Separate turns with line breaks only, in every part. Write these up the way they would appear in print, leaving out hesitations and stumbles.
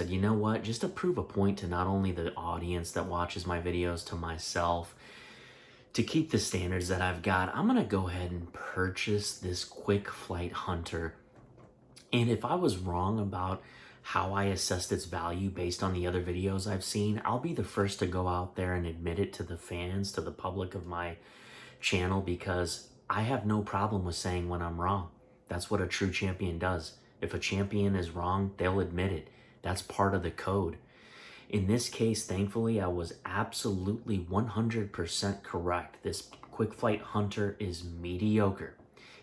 Said, you know what, just to prove a point to not only the audience that watches my videos, to myself, to keep the standards that I've got, I'm gonna go ahead and purchase this Kwikflight Hunter. And if I was wrong about how I assessed its value based on the other videos I've seen, I'll be the first to go out there and admit it to the fans, to the public of my channel, because I have no problem with saying when I'm wrong. That's what a true champion does. If a champion is wrong, they'll admit it. That's part of the code. In this case, thankfully, I was absolutely 100% correct. This Kwikflight Hunter is mediocre.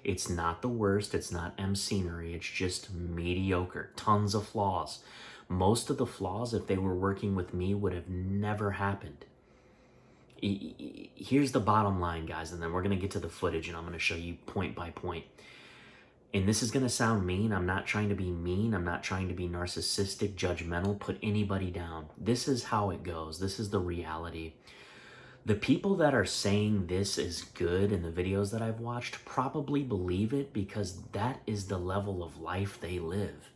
It's not the worst, it's not M scenery, it's just mediocre. Tons of flaws. Most of the flaws, if they were working with me, would have never happened. Here's the bottom line, guys, and then we're going to get to the footage and I'm going to show you point by point. And this is going to sound mean. I'm not trying to be mean. I'm not trying to be narcissistic, judgmental, put anybody down. This is how it goes. This is the reality. The people that are saying this is good in the videos that I've watched probably believe it because that is the level of life they live.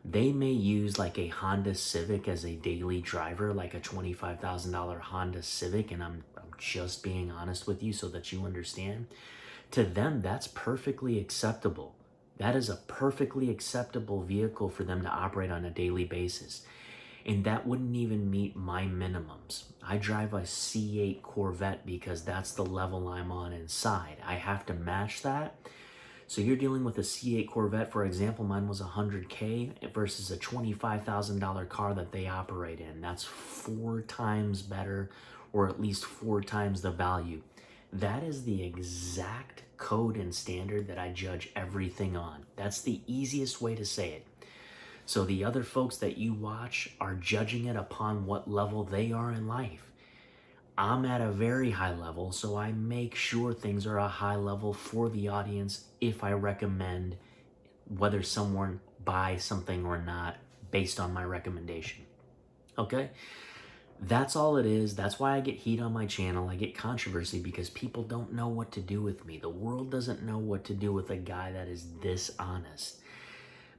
They may use like a Honda Civic as a daily driver, like a $25,000 Honda Civic, and I'm just being honest with you so that you understand. To them, that's perfectly acceptable. That is a perfectly acceptable vehicle for them to operate on a daily basis. And that wouldn't even meet my minimums. I drive a C8 Corvette because that's the level I'm on inside. I have to match that. So you're dealing with a C8 Corvette, for example, mine was $100K versus a $25,000 car that they operate in. That's 4 times better, or at least 4 times the value. That is the exact code and standard that I judge everything on. That's the easiest way to say it. So the other folks that you watch are judging it upon what level they are in life. I'm at a very high level, so I make sure things are a high level for the audience if I recommend whether someone buys something or not based on my recommendation. Okay? That's all it is. That's why I get heat on my channel. I get controversy because people don't know what to do with me. The world doesn't know what to do with a guy that is this honest.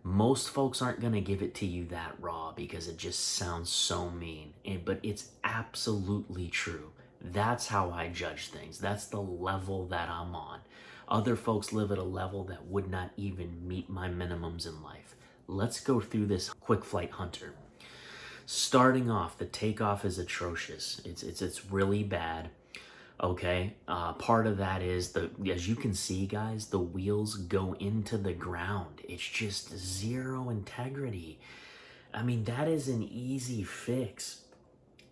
Most folks aren't going to give it to you that raw because it just sounds so mean. But it's absolutely true. That's how I judge things. That's the level that I'm on. Other folks live at a level that would not even meet my minimums in life. Let's go through this Kwikflight Hunter. Starting off, the takeoff is atrocious. It's really bad. Okay, part of that is as you can see, guys, the wheels go into the ground. It's just zero integrity. I mean, that is an easy fix.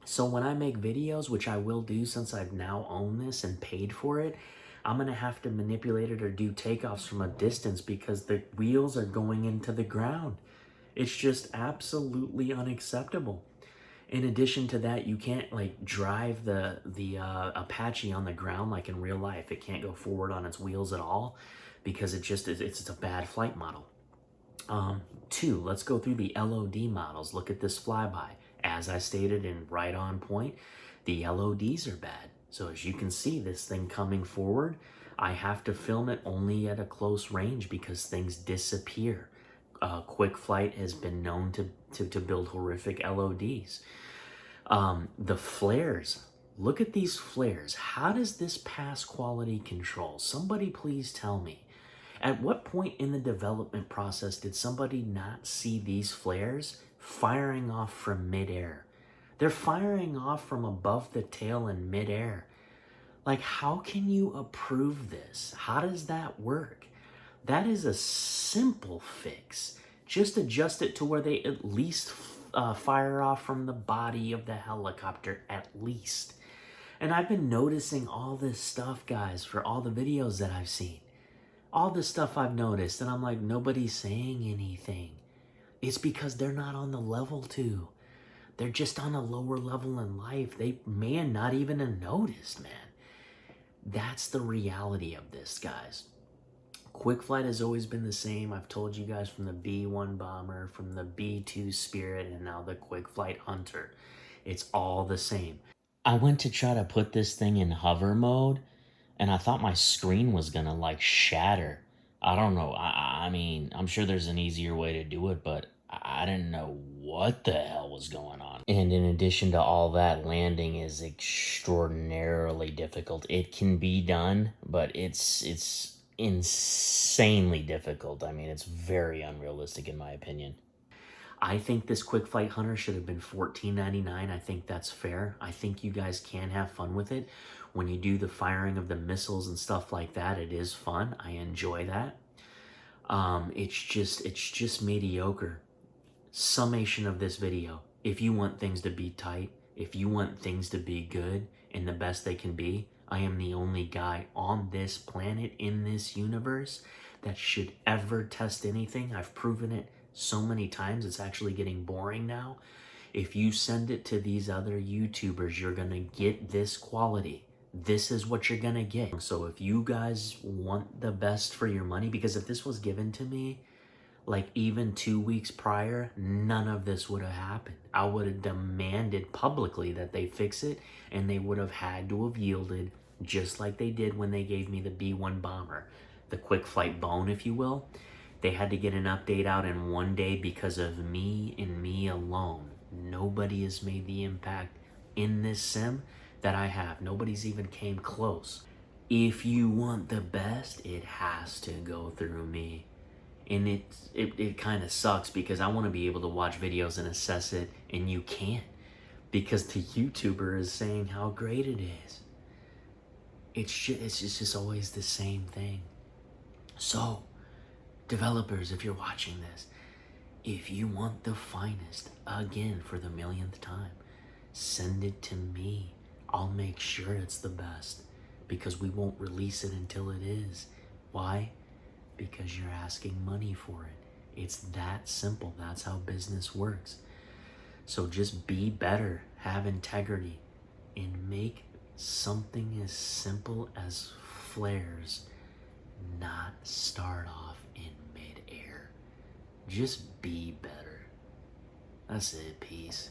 So when I make videos, which I will do since I've now owned this and paid for it, I'm gonna have to manipulate it or do takeoffs from a distance because the wheels are going into the ground. It's just absolutely unacceptable. In addition to that, you can't like drive the Apache on the ground like in real life. It can't go forward on its wheels at all because it just is, it's a bad flight model. 2, let's go through the LOD models. Look at this flyby. As I stated in right on point, the LODs are bad. So as you can see, this thing coming forward, I have to film it only at a close range because things disappear. Kwikflight has been known to build horrific LODs. The flares, look at these flares. How does this pass quality control? Somebody please tell me. At what point in the development process did somebody not see these flares firing off from midair? They're firing off from above the tail in midair. Like, how can you approve this? How does that work? That is a simple fix. Just adjust it to where they at least fire off from the body of the helicopter, at least. And I've been noticing all this stuff, guys, for all the videos that I've seen. All this stuff I've noticed, and I'm like, nobody's saying anything. It's because they're not on the level to. They're just on a lower level in life. They may not even have noticed, man. That's the reality of this, guys. Kwikflight has always been the same. I've told you guys from the B-1 Bomber, from the B-2 Spirit, and now the Kwikflight Hunter. It's all the same. I went to try to put this thing in hover mode, and I thought my screen was gonna like shatter. I don't know. I mean, I'm sure there's an easier way to do it, but I didn't know what the hell was going on. And in addition to all that, landing is extraordinarily difficult. It can be done, but it's insanely difficult. I mean, it's very unrealistic in my opinion. I think this Kwikflight Hunter should have been $14.99. I think that's fair. I think you guys can have fun with it. When you do the firing of the missiles and stuff like that, it is fun. I enjoy that. It's just mediocre. Summation of this video. If you want things to be tight, if you want things to be good and the best they can be, I am the only guy on this planet, in this universe, that should ever test anything. I've proven it so many times, it's actually getting boring now. If you send it to these other YouTubers, you're gonna get this quality. This is what you're gonna get. So if you guys want the best for your money, because if this was given to me like even 2 weeks prior, none of this would have happened. I would have demanded publicly that they fix it, and they would have had to have yielded, just like they did when they gave me the B-1 bomber, the Kwikflight bone, if you will. They had to get an update out in 1 day because of me and me alone. Nobody has made the impact in this sim that I have. Nobody's even came close. If you want the best, it has to go through me. And it kind of sucks because I want to be able to watch videos and assess it, and you can't because the YouTuber is saying how great it is. It's just always the same thing. So, developers, if you're watching this, if you want the finest, again, for the millionth time, send it to me. I'll make sure it's the best because we won't release it until it is. Why? Because you're asking money for it. It's that simple. That's how business works. So just be better, have integrity, and make something as simple as flares not start off in midair. Just be better. That's it. Peace.